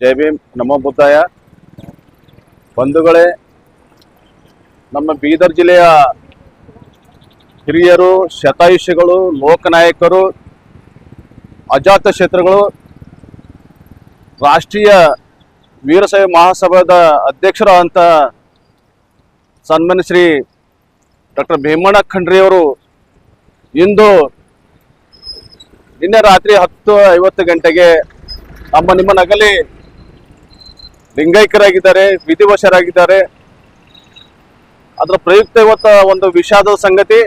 ಜೈ ಭೀಮ್, ನಮೋ ಬುದ್ಧಾಯ. ಬಂಧುಗಳೇ, ನಮ್ಮ ಬೀದರ್ ಜಿಲ್ಲೆಯ ಹಿರಿಯರು, ಶತಾಯುಷಿಗಳು, ಲೋಕನಾಯಕರು, ಅಜಾತ ಶತ್ರುಗಳು, ರಾಷ್ಟ್ರೀಯ ವೀರಶೈವ ಮಹಾಸಭಾದ ಅಧ್ಯಕ್ಷರಾದಂಥ ಸನ್ಮಾನ್ಯ ಶ್ರೀ ಡಾಕ್ಟರ್ ಭೀಮಣ್ಣ ಖಂಡ್ರೆಯವರು ನಿನ್ನೆ ರಾತ್ರಿ 10:50 ಗಂಟೆಗೆ ನಿಮ್ಮ ನಗಲಿ ಲಿಂಗೈಕ್ಯರಾಗಿದ್ದಾರೆ, ವಿಧಿವಶರಾಗಿದ್ದಾರೆ. ಅದರ ಪ್ರಯುಕ್ತ ಇವತ್ತು ಒಂದು ವಿಷಾದದ ಸಂಗತಿ,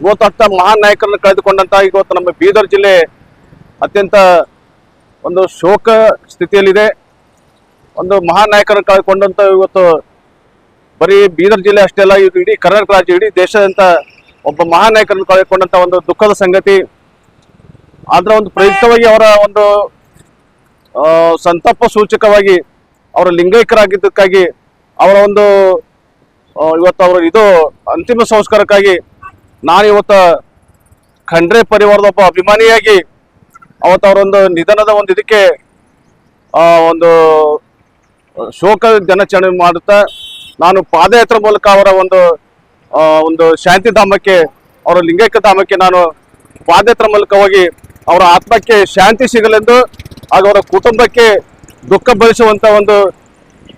ಇವತ್ತು ಮಹಾನ್ ನಾಯಕರನ್ನು ಕಳೆದುಕೊಂಡಂತ ಇವತ್ತು ನಮ್ಮ ಬೀದರ್ ಜಿಲ್ಲೆ ಅತ್ಯಂತ ಒಂದು ಶೋಕ ಸ್ಥಿತಿಯಲ್ಲಿದೆ. ಒಂದು ಮಹಾನ್ ನಾಯಕರನ್ನು ಕಳೆದುಕೊಂಡಂತ ಇವತ್ತು ಬರೀ ಬೀದರ್ ಜಿಲ್ಲೆ ಅಷ್ಟೇ ಅಲ್ಲ, ಇಡೀ ಕರ್ನಾಟಕ ರಾಜ್ಯ, ಇಡೀ ದೇಶದಂತ ಒಬ್ಬ ಮಹಾನ್ ನಾಯಕರನ್ನು ಕಳೆದುಕೊಂಡಂತ ಒಂದು ದುಃಖದ ಸಂಗತಿ. ಅದರ ಒಂದು ಪ್ರಯುಕ್ತವಾಗಿ ಅವರ ಒಂದು ಸಂತಾಪ ಸೂಚಕವಾಗಿ ಅವರ ಲಿಂಗೈಕ್ಯರಾಗಿದ್ದಕ್ಕಾಗಿ ಅವರ ಒಂದು ಇವತ್ತು ಅವರು ಅಂತಿಮ ಸಂಸ್ಕಾರಕ್ಕಾಗಿ ನಾನು ಇವತ್ತು ಖಂಡ್ರೆ ಪರಿವಾರದ ಒಬ್ಬ ಅಭಿಮಾನಿಯಾಗಿ ಅವತ್ತು ಅವರೊಂದು ನಿಧನದ ಒಂದು ಇದಕ್ಕೆ ಒಂದು ಶೋಕ ದಿನಾಚರಣೆ ಮಾಡುತ್ತಾ ನಾನು ಪಾದಯಾತ್ರೆ ಮೂಲಕ ಅವರ ಒಂದು ಶಾಂತಿಧಾಮಕ್ಕೆ, ಅವರ ಲಿಂಗೈಕ್ಯ ಧಾಮಕ್ಕೆ ನಾನು ಪಾದಯಾತ್ರೆ ಮೂಲಕ ಹೋಗಿ ಅವರ ಆತ್ಮಕ್ಕೆ ಶಾಂತಿ ಸಿಗಲೆಂದು ಹಾಗೂ ಅವರ ಕುಟುಂಬಕ್ಕೆ ದುಃಖ ಭರಿಸುವಂತ ಒಂದು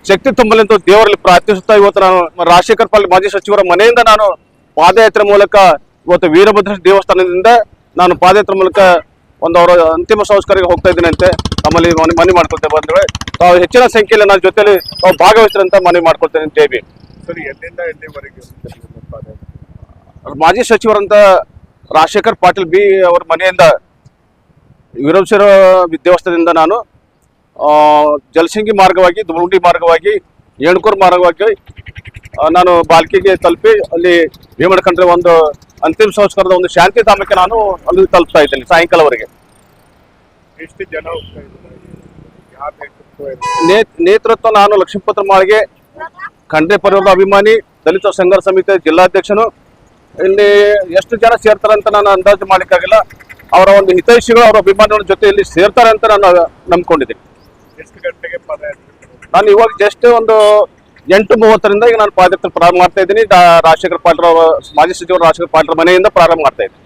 ಶಕ್ತಿ ತುಂಬಲೆಂದು ದೇವರಲ್ಲಿ ಪ್ರಾರ್ಥಿಸುತ್ತಾ ಇವತ್ತು ನಾನು ರಾಜಶೇಖರ್ ಪಾಟೀಲ್ ಮಾಜಿ ಸಚಿವರ ಮನೆಯಿಂದ ನಾನು ಪಾದಯಾತ್ರೆ ಮೂಲಕ ಇವತ್ತು ವೀರಭದ್ರ ದೇವಸ್ಥಾನದಿಂದ ನಾನು ಪಾದಯಾತ್ರೆ ಮೂಲಕ ಅವರ ಅಂತಿಮ ಸಂಸ್ಕಾರಕ್ಕೆ ಹೋಗ್ತಾ ಇದ್ದೀನಿ ಅಂತ ನಮ್ಮಲ್ಲಿ ಮನವಿ ಮಾಡ್ಕೊಳ್ತೇವೆ. ಬಂದ್ರೆ ತಾವು ಹೆಚ್ಚಿನ ಸಂಖ್ಯೆಯಲ್ಲಿ ನನ್ನ ಜೊತೆಲಿ ತಾವು ಭಾಗವಹಿಸ್ತಾರಂತ ಮನವಿ ಮಾಡ್ಕೊಳ್ತೇನೆ. ಜೈ ಸರಿ, ಎಲ್ಲಿಂದ ಎಲ್ಲಿವರೆಗೆ ಮಾಜಿ ಸಚಿವರಂತ ರಾಜಶೇಖರ್ ಪಾಟೀಲ್ ಬಿ ಅವರ ಮನೆಯಿಂದ ವೀರಭದ್ರ ದೇವಸ್ಥಾನದಿಂದ ನಾನು ಜಲಸಿಂಗಿ ಮಾರ್ಗವಾಗಿ, ದುಮುಂಡಿ ಮಾರ್ಗವಾಗಿ, ಏಣ್ಕೂರ್ ಮಾರ್ಗವಾಗಿ ನಾನು ಬಾಲ್ಕಿಗೆ ತಲುಪಿ ಅಲ್ಲಿ ಭೀಮಣ್ಣ ಖಂಡ್ರೆ ಒಂದು ಅಂತಿಮ ಸಂಸ್ಕಾರದ ಒಂದು ಶಾಂತಿ ಧಾಮಕ್ಕೆ ನಾನು ಅಲ್ಲಿ ತಲುಪ್ತಾ ಇದ್ದೇನೆ ಸಾಯಂಕಾಲವರೆಗೆ. ಎಷ್ಟು ಜನ ಹೋಗ್ತಾ ನೇತೃತ್ವ ನಾನು ಲಕ್ಷ್ಮೀಪತ್ರ ಮಾಳಿಗೆ, ಖಂಡ್ರೆ ಪರಿವಾರದ ಅಭಿಮಾನಿ, ದಲಿತ ಸಂಘರ್ಷ ಸಮಿತಿ ಜಿಲ್ಲಾಧ್ಯಕ್ಷನು. ಇಲ್ಲಿ ಎಷ್ಟು ಜನ ಸೇರ್ತಾರಂತ ನಾನು ಅಂದಾಜು ಮಾಡಲಿಕ್ಕಾಗಿಲ್ಲ. ಅವರ ಒಂದು ಹಿತೈಷಿಗಳು, ಅವರ ಅಭಿಮಾನಿಗಳ ಜೊತೆ ಇಲ್ಲಿ ಸೇರ್ತಾರೆ ಅಂತ ನಾನು ನಂಬ್ಕೊಂಡಿದ್ದೀನಿ. ಎಷ್ಟು ಗಂಟೆಗೆ ಪಾದಯಾತ್ರೆ? ನಾನು ಇವಾಗ ಜಸ್ಟ್ ಒಂದು 8:30 ಈಗ ನಾನು ಪಾದಯಾತ್ರೆ ಪ್ರಾರಂಭ ಮಾಡ್ತಾ ಇದ್ದೀನಿ. ರಾಜಶೇಖರ್ ಪಾಟೀಲ್ ಮಾಜಿ ಸಚಿವರು ರಾಜಶೇಖರ್ ಪಾಟೀಲ್ ಮನೆಯಿಂದ ಪ್ರಾರಂಭ ಮಾಡ್ತಾ ಇದ್ದೀನಿ.